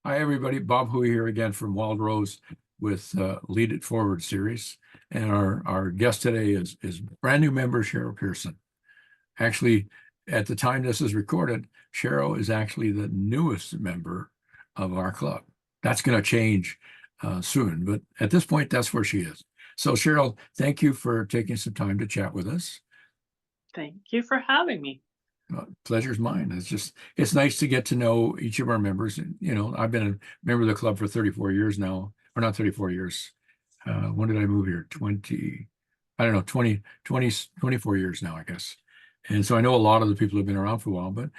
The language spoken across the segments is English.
Hi, everybody. Bob Hui here again from Wild Rose with Lead It Forward series. And our guest today is brand new member Cheryl Persson. Actually, at the time this is recorded, Cheryl is actually the newest member of our club. That's going to change soon, but at this point, that's where she is. So Cheryl, thank you for taking some time to chat with us. Thank you for having me. Pleasure's mine. It's nice to get to know each of our members. You know, I've been a member of the club for 34 years now, or not 34 years. When did I move here? 24 years now, I guess. And so I know a lot of the people have been around for a while, but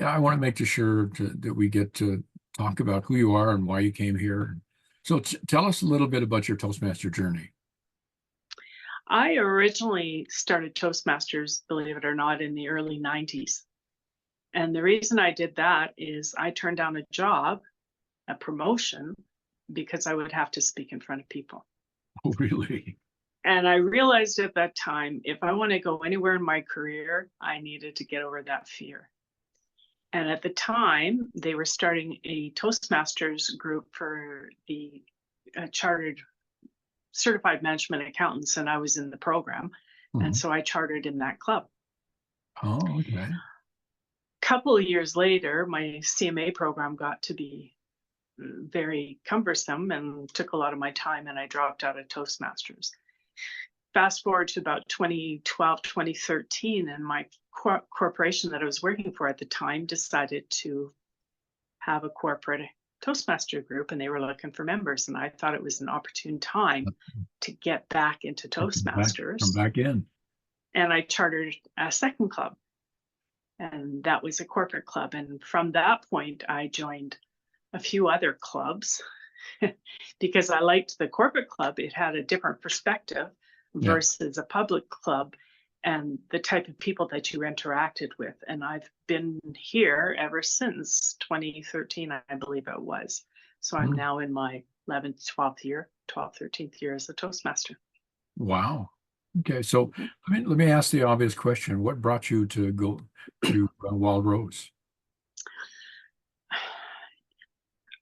I want to make sure that we get to talk about who you are and why you came here. So tell us a little bit about your Toastmaster journey. I originally started Toastmasters, believe it or not, in the early 90s. And the reason I did that is I turned down a job, a promotion, because I would have to speak in front of people. Oh, really? And I realized at that time, if I want to go anywhere in my career, I needed to get over that fear. And at the time, they were starting a Toastmasters group for the chartered certified management accountants, and I was in the program. And so I chartered in that club. Oh, okay. A couple of years later, my CMA program got to be very cumbersome and took a lot of my time, and I dropped out of Toastmasters. Fast forward to about 2012, 2013, and my corporation that I was working for at the time decided to have a corporate Toastmaster group, and they were looking for members, and I thought it was an opportune time to get back into Toastmasters. Come back in. And I chartered a second club, and that was a corporate club. And from that point, I joined a few other clubs because I liked the corporate club. It had a different perspective versus a public club and the type of people that you interacted with. And I've been here ever since 2013, I believe it was. So I'm now in my 11th, 13th year as a Toastmaster. Wow. Okay. So let me ask the obvious question. What brought you to go to Wild Rose?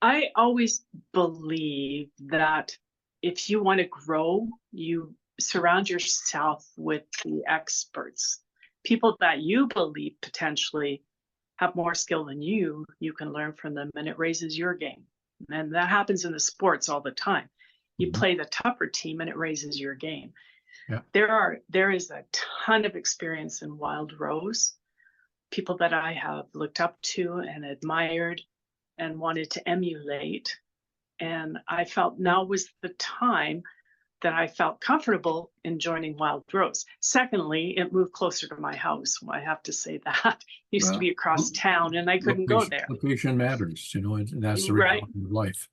I always believe that if you want to grow, you surround yourself with the experts, people that you believe potentially have more skill than you can learn from them, and it raises your game. And that happens in the sports all the time. You play the tougher team and it raises your game. Yeah. There is a ton of experience in Wild Rose, people that I have looked up to and admired and wanted to emulate. And I felt now was the time that I felt comfortable in joining Wild Rose. Secondly, it moved closer to my house. Well, I have to say that. It used to be across town and I couldn't go there. Location matters, you know, and that's the reality of life.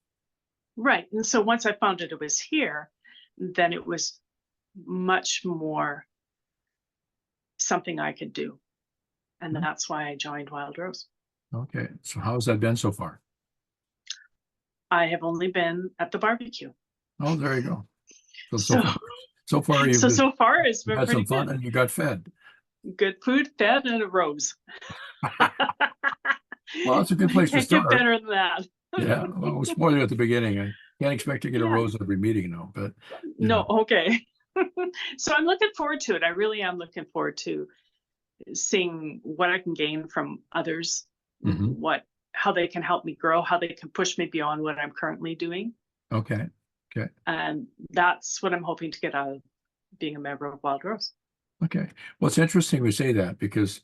Right. And so once I found it was here, then it was much more something I could do. And that's why I joined Wild Rose. Okay. So how's that been so far? I have only been at the barbecue. Oh, there you go. So far you've it's been had pretty some fun good. and you got fed. Good food, fed, and a rose. Well, it's a good place to start. Get better than that. Yeah. Well, we'll spoil you at the beginning. I can't expect to get a rose at every meeting, though. But no, okay. So I'm looking forward to it. I really am looking forward to seeing what I can gain from others, how they can help me grow, how they can push me beyond what I'm currently doing. Okay. Okay. And that's what I'm hoping to get out of being a member of Wild Rose. Okay. Well, it's interesting we say that because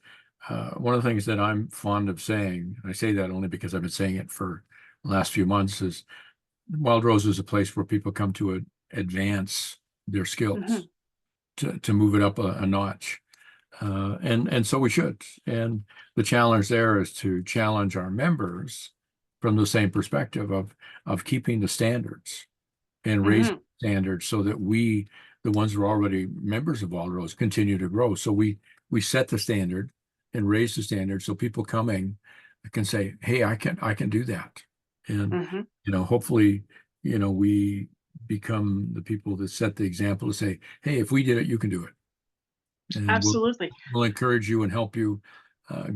one of the things that I'm fond of saying, and I say that only because I've been saying it for the last few months, is Wild Rose is a place where people come to advance their skills, to move it up a notch. And so we should. And the challenge there is to challenge our members from the same perspective of keeping the standards and raising standards so that we, the ones who are already members of Wild Rose, continue to grow. So we set the standard and raise the standard so people coming can say, hey, I can do that. And, you know, hopefully, you know, we become the people that set the example to say, hey, if we did it, you can do it. And absolutely. We'll encourage you and help you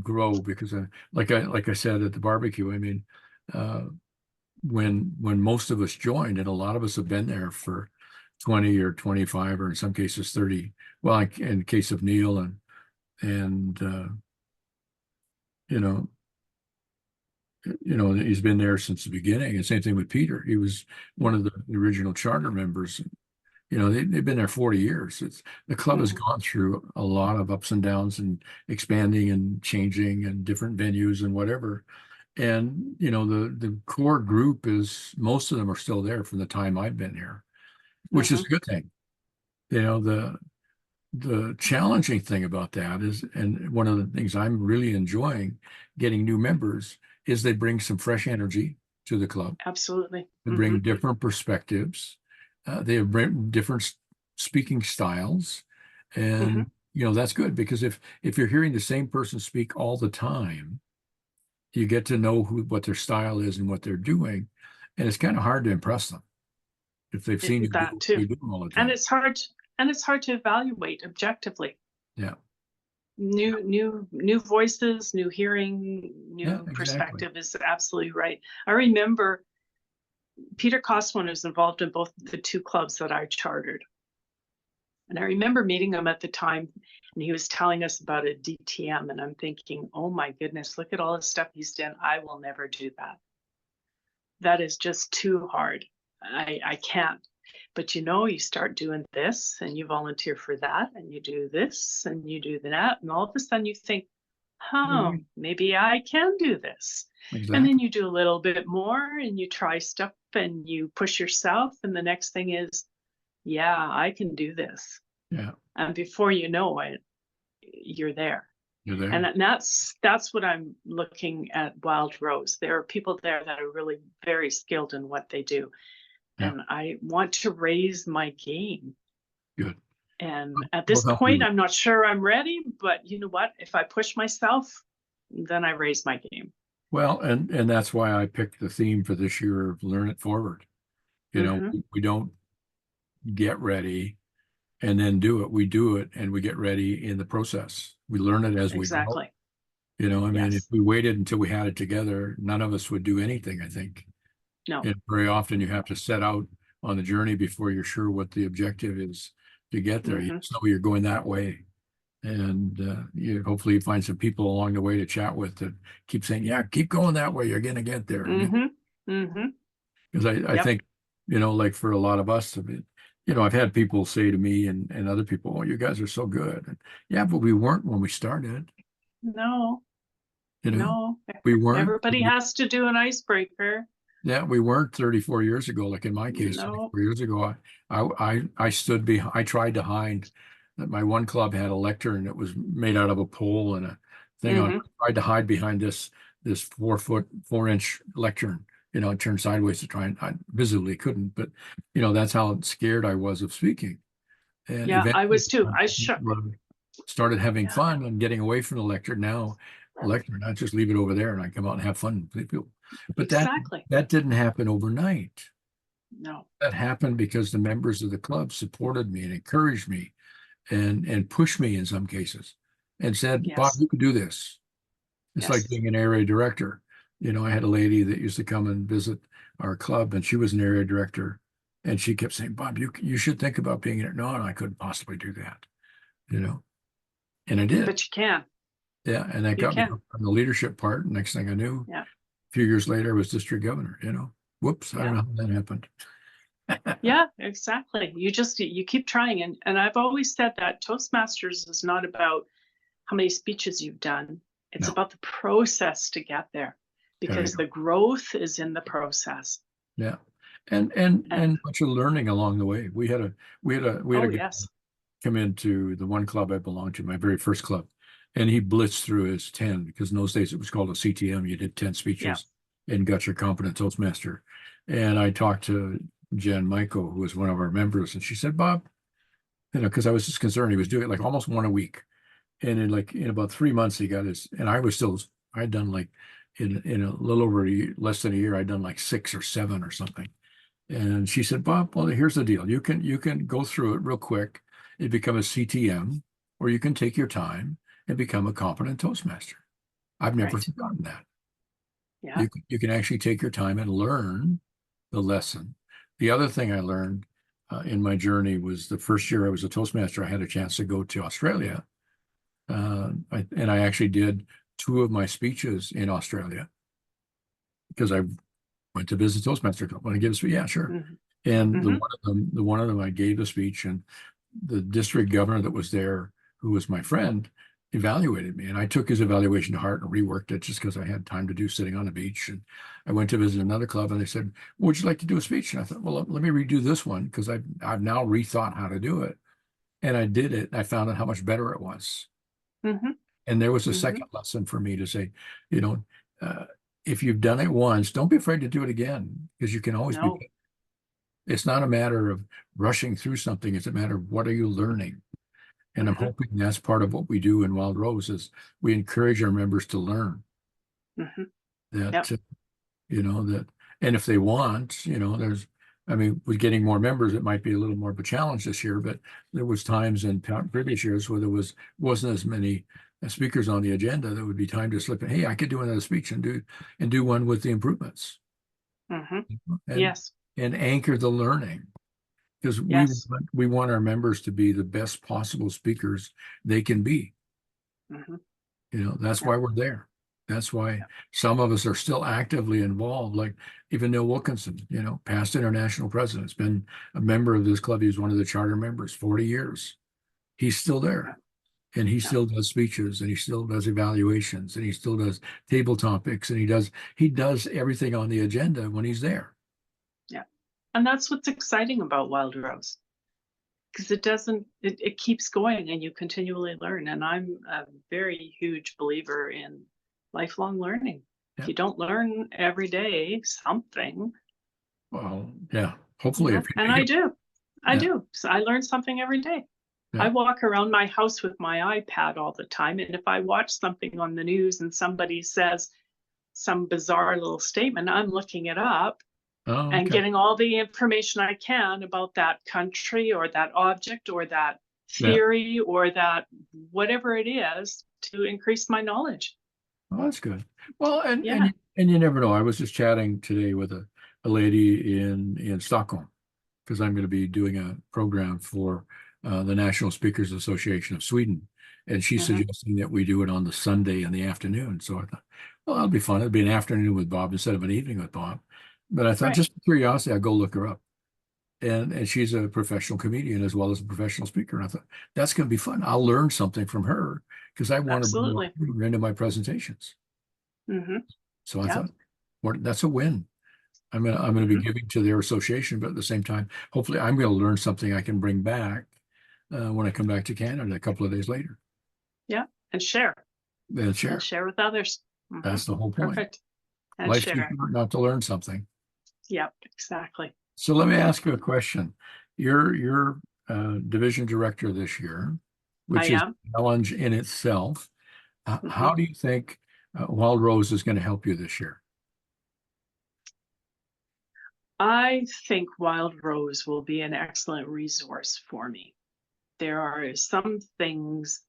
grow because like I said at the barbecue, I mean, when most of us joined, and a lot of us have been there for 20 or 25, or in some cases 30. Well, in case of Neil and you know, he's been there since the beginning. And same thing with Peter. He was one of the original charter members. They've been there 40 years. The club has gone through a lot of ups and downs and expanding and changing and different venues and whatever. And, the core group most of them are still there from the time I've been here, which is a good thing. The challenging thing about that is, and one of the things I'm really enjoying getting new members, is they bring some fresh energy to the club. Absolutely. They bring different perspectives. They bring different speaking styles. And, that's good, because if you're hearing the same person speak all the time, you get to know what their style is and what they're doing. And it's kind of hard to impress them if they've seen you that do too. what you do all the time. And it's hard to evaluate objectively. Yeah. New voices, new hearing, new perspective is absolutely right. I remember Peter Coswan was involved in both the two clubs that I chartered. And I remember meeting him at the time, and he was telling us about a DTM, and I'm thinking, oh my goodness, look at all the stuff he's done. I will never do that. That is just too hard. I can't. But you start doing this, and you volunteer for that, and you do this, and you do that, and all of a sudden you think, oh, maybe I can do this. Exactly. And then you do a little bit more, and you try stuff, and you push yourself, and the next thing is, yeah, I can do this. Yeah. And before you know it, you're there. You're there. And that's what I'm looking at Wild Rose. There are people there that are really very skilled in what they do. Yeah. And I want to raise my game. Good. And at this point, I'm not sure I'm ready, but you know what? If I push myself, then I raise my game. Well, and that's why I picked the theme for this year of Learn It Forward. We don't get ready and then do it. We do it, and we get ready in the process. We learn it as we go. Exactly. If we waited until we had it together, none of us would do anything, I think. No. And very often you have to set out on the journey before you're sure what the objective is to get there. You just know you're going that way. And hopefully you find some people along the way to chat with that keep saying, yeah, keep going that way. You're going to get there. Because I think, like for a lot of us, I've had people say to me and other people, oh, you guys are so good. And, yeah, but we weren't when we started. No. No. We weren't. Everybody has to do an icebreaker. Yeah, we weren't 34 years ago. Like in my case, 34 years ago, I stood behind. I tried to hide. My one club had a lectern that was made out of a pole and a thing on. I tried to hide behind this 4-inch lectern. I turned sideways to try and I visibly couldn't, but that's how scared I was of speaking. And yeah, I was too. I shook. Started having fun and getting away from the lectern. Now, lectern, I just leave it over there and I come out and have fun with people. But that didn't happen overnight. No. That happened because the members of the club supported me and encouraged me and pushed me in some cases and said, Bob, you can do this. It's like being an area director. I had a lady that used to come and visit our club, and she was an area director, and she kept saying, Bob, you should think about being in it. No, I couldn't possibly do that, and I did. But you can. Yeah, and that got me on the leadership part. Next thing I knew, a few years later, I was district governor. Whoops, I don't know how that happened. Yeah, exactly. You keep trying, and I've always said that Toastmasters is not about how many speeches you've done. It's about the process to get there, because the growth is in the process. Yeah, and what you're learning along the way. We had a guy come into the one club I belonged to, my very first club, and he blitzed through his 10, because in those days it was called a CTM. You did 10 speeches and got your competent Toastmaster. And I talked to Jen Michael, who was one of our members, and she said, Bob, because I was just concerned he was doing like almost one a week. And in about 3 months, he got his, and I'd done like in a little over less than a year, I'd done like 6 or 7 or something. And she said, Bob, well, here's the deal. You can go through it real quick and become a CTM, or you can take your time and become a competent Toastmaster. I've never forgotten that. Yeah. You can actually take your time and learn the lesson. The other thing I learned in my journey was the first year I was a Toastmaster, I had a chance to go to Australia. And I actually did two of my speeches in Australia because I went to visit Toastmaster Club. Want to give a speech? Yeah, sure. Mhm. And Mhm. the one of them, I gave the speech, and the district governor that was there, who was my friend, evaluated me, and I took his evaluation to heart and reworked it just because I had time to do sitting on the beach. And I went to visit another club, and they said, "Would you like to do a speech?" And I thought, well, let me redo this one because I've now rethought how to do it, and I did it. And I found out how much better it was. Mhm. And there was a Mhm. second lesson for me to say, you know, uh, if you've done it once, don't be afraid to do it again because you can always be No. better. It's not a matter of rushing through something. It's a matter of what are you learning? And I'm Mhm. hoping that's part of what we do in Wild Rose is we encourage our members to learn Mhm. that, Yep. that, and if they want, I mean, with getting more members, it might be a little more of a challenge this year, but there was times in previous years where wasn't as many speakers on the agenda. There would be time to slip in, hey, I could do another speech and do one with the improvements Mhm. and, Yes. and anchor the learning. Because Yes. we want our members to be the best possible speakers they can be. Mhm. That's Yep. why we're there. That's why Yep. some of us are still actively involved, like even Neil Wilkinson, past international president, has been a member of this club. He's one of the charter members, 40 years. He's still Yep. there. And he Yep. still does speeches and he still does evaluations and he still does table topics and he does everything on the agenda when he's there. Yep. And that's what's exciting about Wild Rose. Because it keeps going and you continually learn. And I'm a very huge believer in lifelong learning. If Yeah. you don't learn every day something, Well, yeah. Hopefully if and you, I do. I yeah, do. So I learn something every day. I yeah. walk around my house with my iPad all the time. And if I watch something on the news and somebody says some bizarre little statement, I'm looking it up Oh, and okay. getting all the information I can about that country or that object or that Yeah. theory or that whatever it is to increase my knowledge. Well, that's good. Well, Yeah. and you never know. I was just chatting today with a lady in Stockholm because I'm going to be doing a program for the National Speakers Association of Sweden, and she's Hmm. suggesting that we do it on the Sunday in the afternoon. So I thought, well, that'll be fun. It'll be an afternoon with Bob instead of an evening with Bob. But I thought, Right. just for curiosity, I'll go look her up. And she's a professional comedian as well as a professional speaker. And I thought that's going to be fun. I'll learn something from her because I want to bring more Absolutely. humor into my presentations. Hmm. So I Yep. thought, well, that's a win. I'm gonna be Hmm. giving to their association, but at the same time, hopefully, I'm going to learn something I can bring back when I come back to Canada a couple of days later. Yeah. And share Then and share. share with others. Hmm. That's the whole point. Perfect. And Life's too share. short not to learn something. Yep. Exactly. So let me ask you a question. You're division director this year, I which is am. a challenge in itself. Hmm. How do you think Wild Rose is going to help you this year? I think Wild Rose will be an excellent resource for me. There are some things.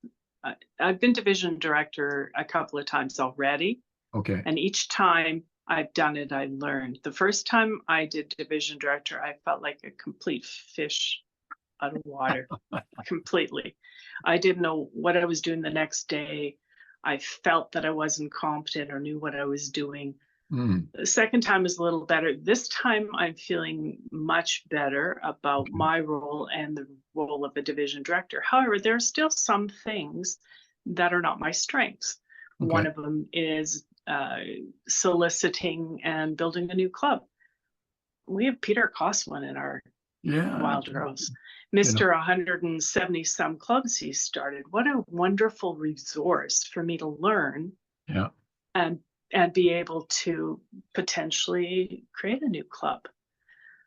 I've been division director a couple of times already, Okay. and each time I've done it, I learned. The first time I did division director, I felt like a complete fish out of water, completely. I didn't know what I was doing the next day. I felt that I wasn't competent or knew what I was doing. Mm, The second time is a little better. This time I'm feeling much better about okay. my role and the role of a division director. However, there are still some things that are not my strengths. One Okay. of them is soliciting and building a new club. We have Peter Coswin in our Yeah. Wild Rose. You know, Mr. 170 some clubs he started. What a wonderful resource for me to learn yeah. and be able to potentially create a new club.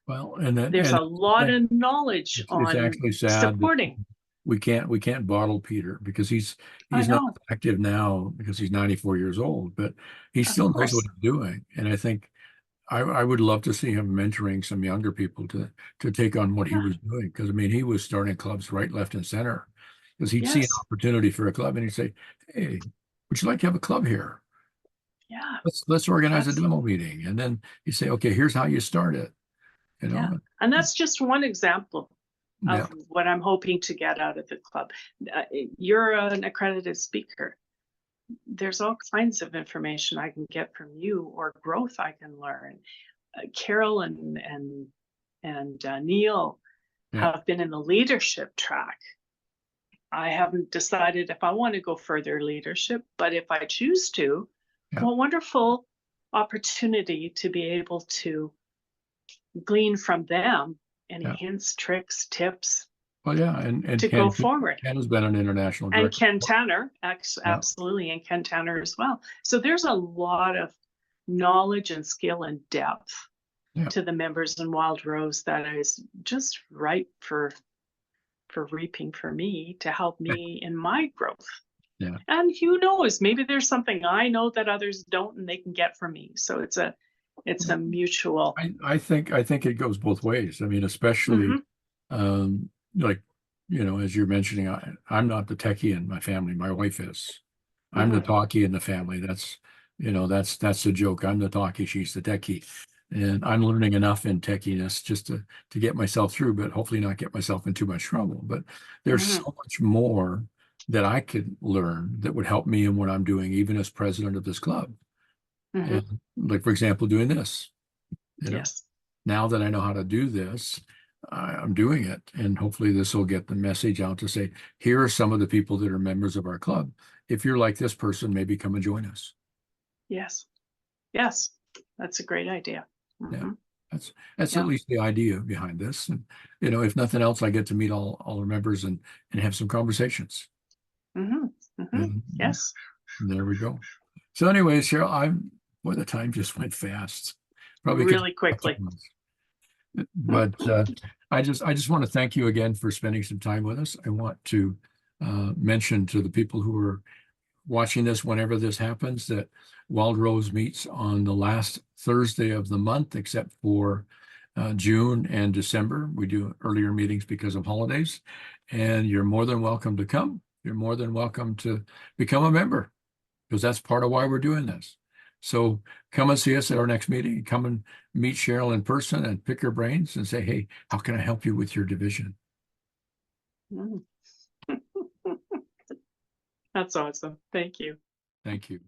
Well, There's a lot of knowledge it's on actually sad that supporting. we can't bottle Peter because I he's not know, active now because he's 94 years old, but he of still knows what course. he's doing. And I think I would love to see him mentoring some younger people to take on what he Yeah. was doing. Because I mean, he was starting clubs right, left, and center because he'd see an Yes. opportunity for a club and he'd say, "Hey, would you like to have a club here?" Yeah. let's organize a That's, demo meeting. And then you say, okay, here's how you start it. You yeah. know, And that's just one example yeah, of what I'm hoping to get out of the club. You're an accredited speaker. There's all kinds of information I can get from you or growth I can learn. Carol and Neil yeah, have been in the leadership track. I haven't decided if I want to go further leadership, but if I choose to, yeah, what wonderful opportunity to be able to glean from them any yeah. hints, tricks, tips Well, yeah, and to go forward. Ken has been an international And director. Ken Tanner, Yeah, absolutely, and Ken Tanner as well. So there's a lot of knowledge and skill and depth yeah, to the members in Wild Rose that is just ripe for reaping for me to help me in my growth. yeah. And who knows, maybe there's something I know that others don't and they can get from me. So it's a mutual. I think it goes both ways. I mean, especially Mhm, like, as you're mentioning, I'm not the techie in my family. My wife is. I'm the mhm, talkie in the family. That's the joke. I'm the talkie, she's the techie. And I'm learning enough in techiness just to get myself through, but hopefully not get myself in too much trouble. But there's mhm, so much more that I could learn that would help me in what I'm doing, even as president of this club. mhm. And like, for example, doing this, you know, Yes. now that I know how to do this, I'm doing it. And hopefully this will get the message out to say, here are some of the people that are members of our club. If you're like this person, maybe come and join us. Yes. Yes. That's a great idea. Yeah. Mhm. That's at Yeah. least the idea behind this. And, if nothing else, I get to meet all our members and have some conversations. Mhm, mhm. And Yes. there we go. So anyways, Cheryl, boy, the time just went fast. Probably because Really quickly. but I just want to thank you again for spending some time with us. I want to mention to the people who are watching this whenever this happens that Wild Rose meets on the last Thursday of the month, except for June and December. We do earlier meetings because of holidays, and you're more than welcome to come. You're more than welcome to become a member because that's part of why we're doing this. So come and see us at our next meeting. Come and meet Cheryl in person and pick her brains and say, hey, how can I help you with your division? Mm. That's awesome. Thank you. Thank you.